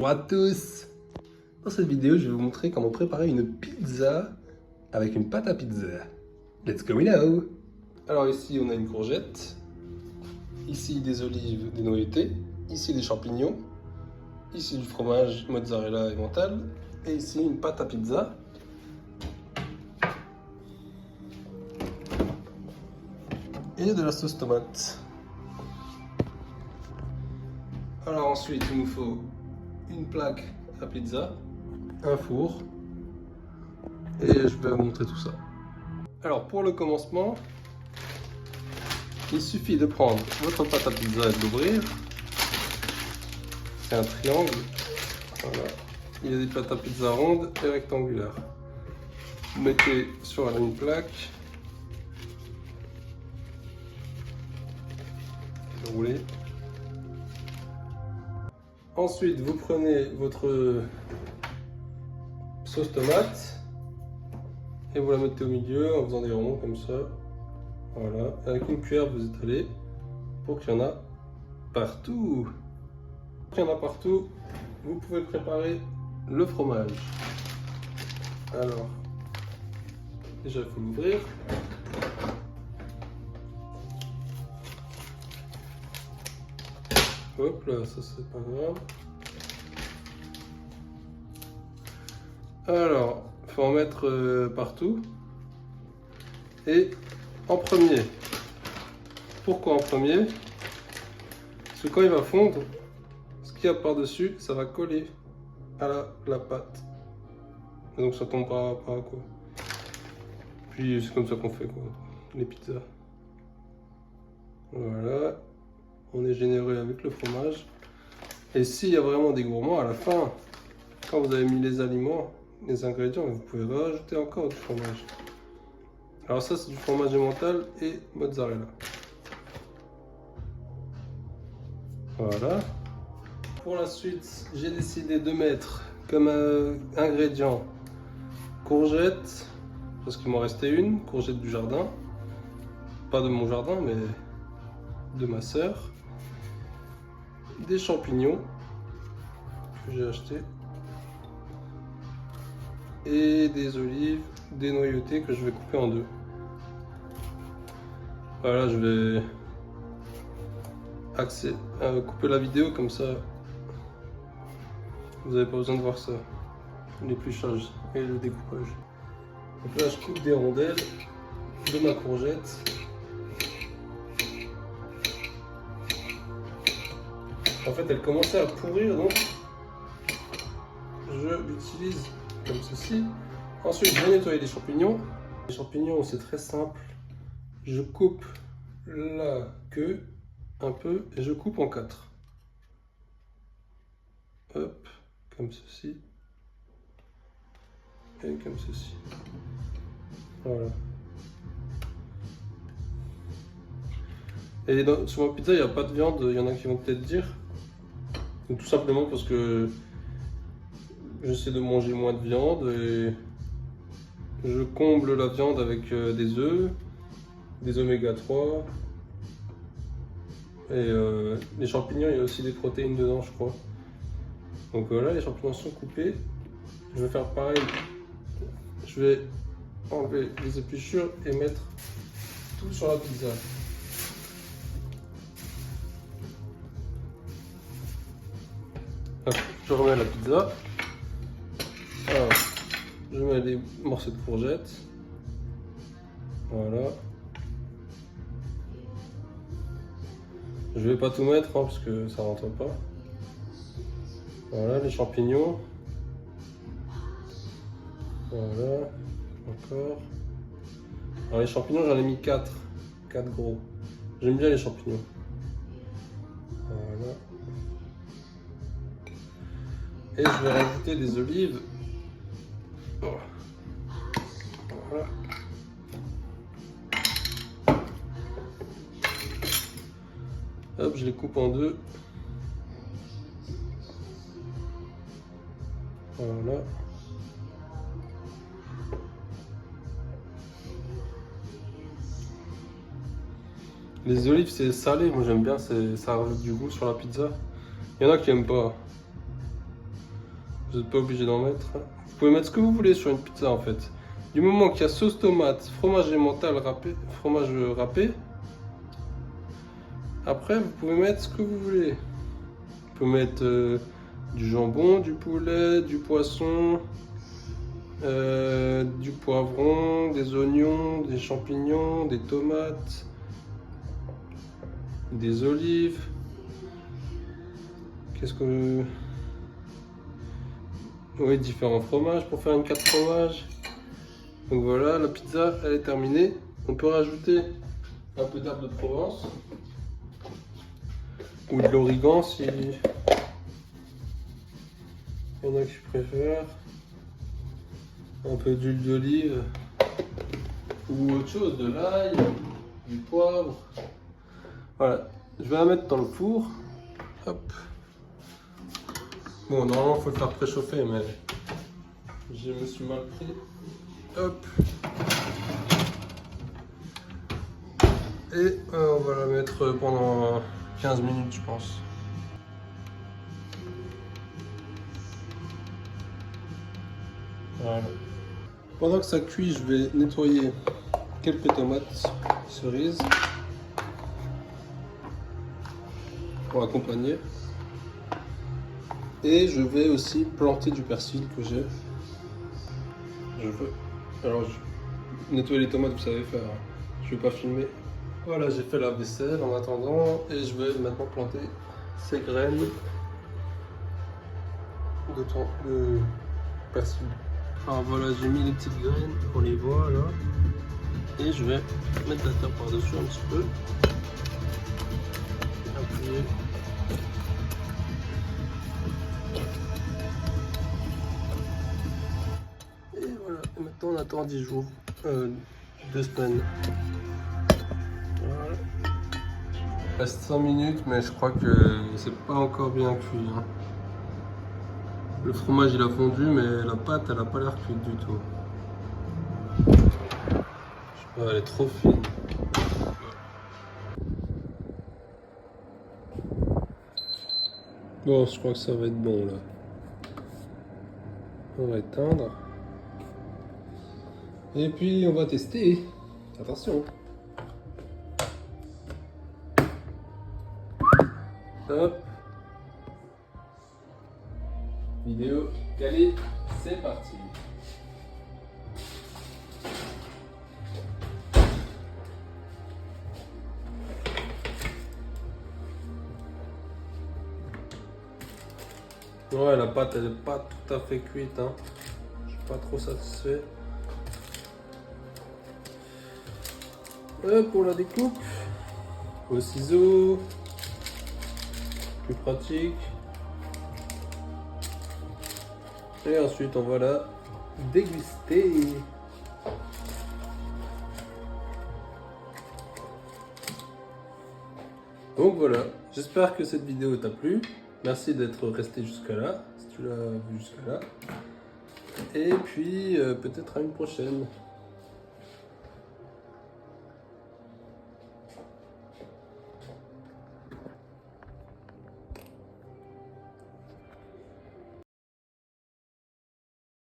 Bonjour à tous. Dans cette vidéo, je vais vous montrer comment préparer une pizza avec une pâte à pizza. Let's go now. Alors ici, on a une courgette. Ici, des olives, des noyautés. Ici, des champignons. Ici, du fromage mozzarella et mental. Et ici, une pâte à pizza. Et de la sauce tomate. Alors ensuite, il nous faut une plaque à pizza, un four, et je vais vous montrer tout ça. Alors pour le commencement, il suffit de prendre votre pâte à pizza et de l'ouvrir. C'est un triangle. Voilà. Il y a des pâtes à pizza rondes et rectangulaires. Vous mettez sur une plaque. Vous roulez. Ensuite, vous prenez votre sauce tomate et vous la mettez au milieu en faisant des ronds comme ça. Voilà. Avec une cuillère, vous étalez pour qu'il y en a partout. Pour qu'il y en a partout, vous pouvez préparer le fromage. Alors, déjà, il faut l'ouvrir. Hop là, ça c'est pas grave. Alors, il faut en mettre partout. Et en premier. Pourquoi en premier? Parce que quand il va fondre, ce qu'il y a par-dessus, ça va coller à la pâte. Et donc ça tombera pas quoi. Puis c'est comme ça qu'on fait quoi, les pizzas. Voilà. On est généreux avec le fromage. Et s'il y a vraiment des gourmands, à la fin, quand vous avez mis les aliments, les ingrédients, vous pouvez rajouter encore du fromage. Alors ça, c'est du fromage emmental et mozzarella. Voilà. Pour la suite, j'ai décidé de mettre comme ingrédient courgette, parce qu'il m'en restait une, courgette du jardin. Pas de mon jardin, mais de ma sœur. Des champignons que j'ai acheté et des olives, des noyautés que je vais couper en deux. Voilà, je vais couper la vidéo comme ça vous n'avez pas besoin de voir ça, l'épluchage et le découpage. Donc là je coupe des rondelles de ma courgette. En fait, elle commençait à pourrir, donc je l'utilise comme ceci. Ensuite, je vais nettoyer les champignons. Les champignons, c'est très simple. Je coupe la queue un peu et je coupe en 4. Hop, comme ceci. Et comme ceci. Voilà. Et sur ma pizza, il n'y a pas de viande, il y en a qui vont peut-être dire. Donc, tout simplement parce que j'essaie de manger moins de viande et je comble la viande avec des œufs, des oméga 3 et les champignons, il y a aussi des protéines dedans je crois. Donc voilà, les champignons sont coupés. Je vais faire pareil, je vais enlever les épluchures et mettre tout sur la pizza. Je remets la pizza. Alors, je mets les morceaux de courgettes. Voilà. Je vais pas tout mettre hein, parce que ça rentre pas. Voilà les champignons. Voilà. Encore. Alors les champignons j'en ai mis 4. 4 gros. J'aime bien les champignons. Voilà. Et je vais rajouter des olives. Voilà. Hop, je les coupe en deux. Voilà. Les olives c'est salé, moi j'aime bien, ça rajoute du goût sur la pizza. Il y en a qui aiment pas. Vous n'êtes pas obligé d'en mettre. Vous pouvez mettre ce que vous voulez sur une pizza en fait. Du moment qu'il y a sauce tomate, fromage emmental râpé, fromage râpé, après vous pouvez mettre ce que vous voulez. Vous pouvez mettre du jambon, du poulet, du poisson, du poivron, des oignons, des champignons, des tomates, des olives. Qu'est-ce que... Oui, différents fromages pour faire une carte fromage. Donc voilà, la pizza elle est terminée. On peut rajouter un peu d'herbe de Provence ou de l'origan si il y en a qui préfèrent. Un peu d'huile d'olive ou autre chose, de l'ail, du poivre. Voilà, je vais la mettre dans le four. Hop. Bon, normalement il faut le faire préchauffer, mais je me suis mal pris. Hop. Et on va la mettre pendant 15 minutes, je pense. Voilà. Pendant que ça cuit, je vais nettoyer quelques tomates cerises pour accompagner. Et je vais aussi planter du persil que j'ai. Alors, nettoyer les tomates, vous savez faire. Je vais pas filmer. Voilà, j'ai fait la vaisselle en attendant et je vais maintenant planter ces graines de persil. Alors voilà, j'ai mis les petites graines, on les voit là. Et je vais mettre la terre par-dessus un petit peu. Appuyer. Et voilà, et maintenant on attend 10 jours, 2 semaines. Voilà. Il reste 5 minutes, mais je crois que c'est pas encore bien cuit. Hein. Le fromage il a fondu, mais la pâte elle a pas l'air cuite du tout. Je sais pas, elle est trop fine. Bon, je crois que ça va être bon là. On va éteindre. Et puis on va tester. Attention. Hop. Vidéo calée, c'est parti. Ouais, la pâte elle est pas tout à fait cuite, hein. Je suis pas trop satisfait. Pour la découpe, au ciseau, plus pratique. Et ensuite on va la déguster. Donc voilà, j'espère que cette vidéo t'a plu. Merci d'être resté jusqu'à là, si tu l'as vu jusqu'à là. Et puis peut-être à une prochaine.